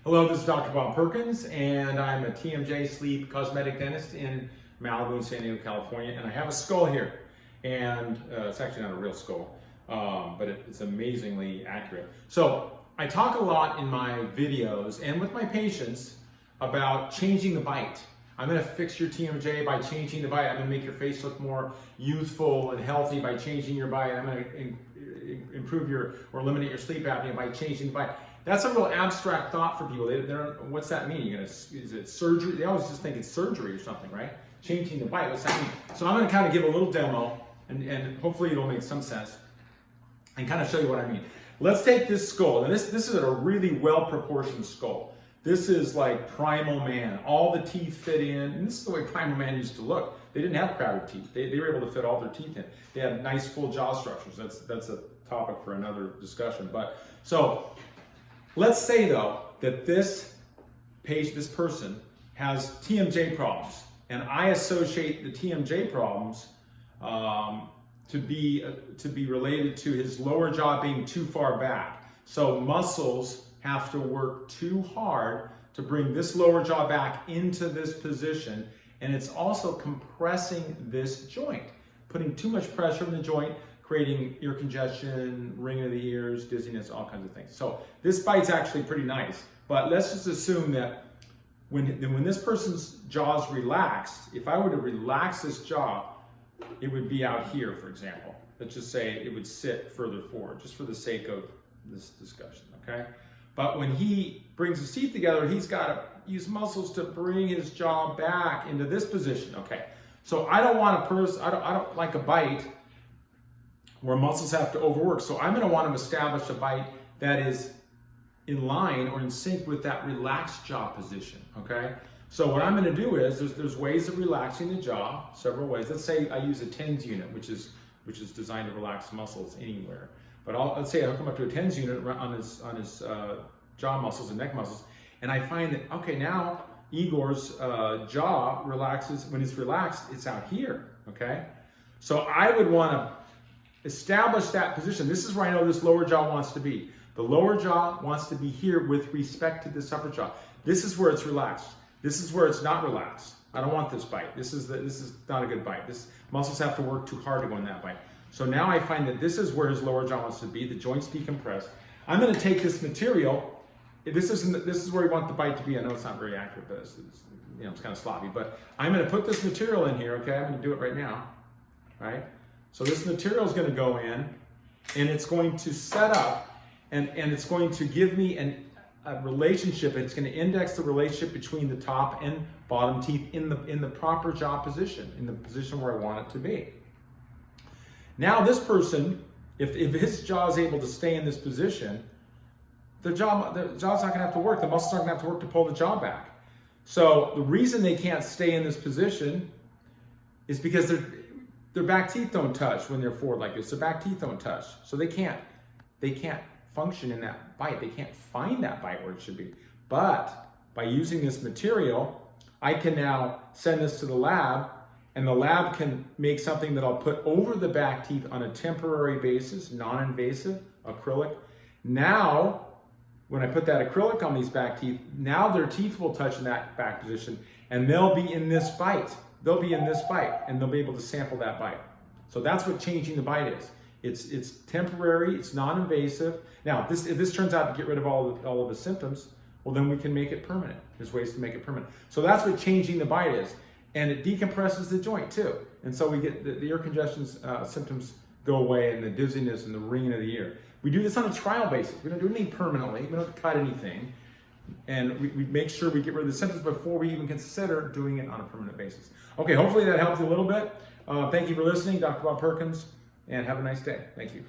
Hello, this is Dr. Bob Perkins, and I'm a TMJ sleep cosmetic dentist in Malibu and San Diego, California. And I have a skull here, and it's actually not a real skull, but it's amazingly accurate. So I talk a lot in my videos and with my patients about changing the bite. I'm going to fix your TMJ by changing the bite. I'm going to make your face look more youthful and healthy by changing your bite. I'm going to improve your or eliminate your sleep apnea by changing the bite. That's a real abstract thought for people. They don't, what's that mean? Is it surgery? They always just think it's surgery or something, right? Changing the bite, what's that mean? So I'm going to kind of give a little demo, and hopefully it'll make some sense, and kind of show you what I mean. Let's take this skull. Now this is a really well-proportioned skull. This is like Primal Man. All the teeth fit in, and this is the way Primal Man used to look. They didn't have crowded teeth. They were able to fit all their teeth in. They had nice full jaw structures. That's a topic for another discussion. But so let's say though that this person has TMJ problems, and I associate the TMJ problems to be related to his lower jaw being too far back. So muscles have to work too hard to bring this lower jaw back into this position, and it's also compressing this joint, putting too much pressure in the joint, creating ear congestion, ringing of the ears, dizziness, all kinds of things. So this bite's actually pretty nice, but let's just assume that when this person's jaw's relaxed, if I were to relax this jaw, it would be out here, for example. Let's just say it would sit further forward, just for the sake of this discussion, okay? But when he brings his teeth together, he's got to use muscles to bring his jaw back into this position, okay? So I don't want I don't like a bite where muscles have to overwork. So I'm going to want to establish a bite that is in line or in sync with that relaxed jaw position, okay? So what I'm going to do is, there's ways of relaxing the jaw, several ways. Let's say I use a TENS unit, which is designed to relax muscles anywhere. But let's say I hook him up to a TENS unit on his jaw muscles and neck muscles, and I find that, okay, now Igor's jaw relaxes. When it's relaxed, it's out here, okay? So I would want to establish that position. This is where I know this lower jaw wants to be. The lower jaw wants to be here with respect to this upper jaw. This is where it's relaxed. This is where it's not relaxed. I don't want this bite. This is not a good bite. Muscles have to work too hard to go in that bite. So now I find that this is where his lower jaw wants to be. The joint's decompressed. I'm going to take this material. This is where we want the bite to be. I know it's not very accurate, but it's kind of sloppy. But I'm going to put this material in here. Okay, I'm going to do it right now. Right. So this material is going to go in, and it's going to set up, and it's going to give me a relationship. It's going to index the relationship between the top and bottom teeth in the proper jaw position, in the position where I want it to be. Now this person, if his jaw is able to stay in this position, the jaw's not going to have to work. The muscles aren't going to have to work to pull the jaw back. So the reason they can't stay in this position is because their back teeth don't touch when they're forward like this. Their back teeth don't touch, so they can't function in that bite. They can't find that bite where it should be. But by using this material, I can now send this to the lab, and the lab can make something that I'll put over the back teeth on a temporary basis, non-invasive, acrylic. Now, when I put that acrylic on these back teeth, now their teeth will touch in that back position, and they'll be in this bite. They'll be in this bite, and they'll be able to sample that bite. So that's what changing the bite is. It's temporary, it's non-invasive. Now, if this turns out to get rid of all of the symptoms, well, then we can make it permanent. There's ways to make it permanent. So that's what changing the bite is. And it decompresses the joint too. And so we get the ear congestion symptoms go away, and the dizziness and the ringing of the ear. We do this on a trial basis. We don't do anything permanently. We don't cut anything. And we make sure we get rid of the symptoms before we even consider doing it on a permanent basis. Okay, hopefully that helped you a little bit. Thank you for listening, Dr. Bob Perkins, and have a nice day. Thank you.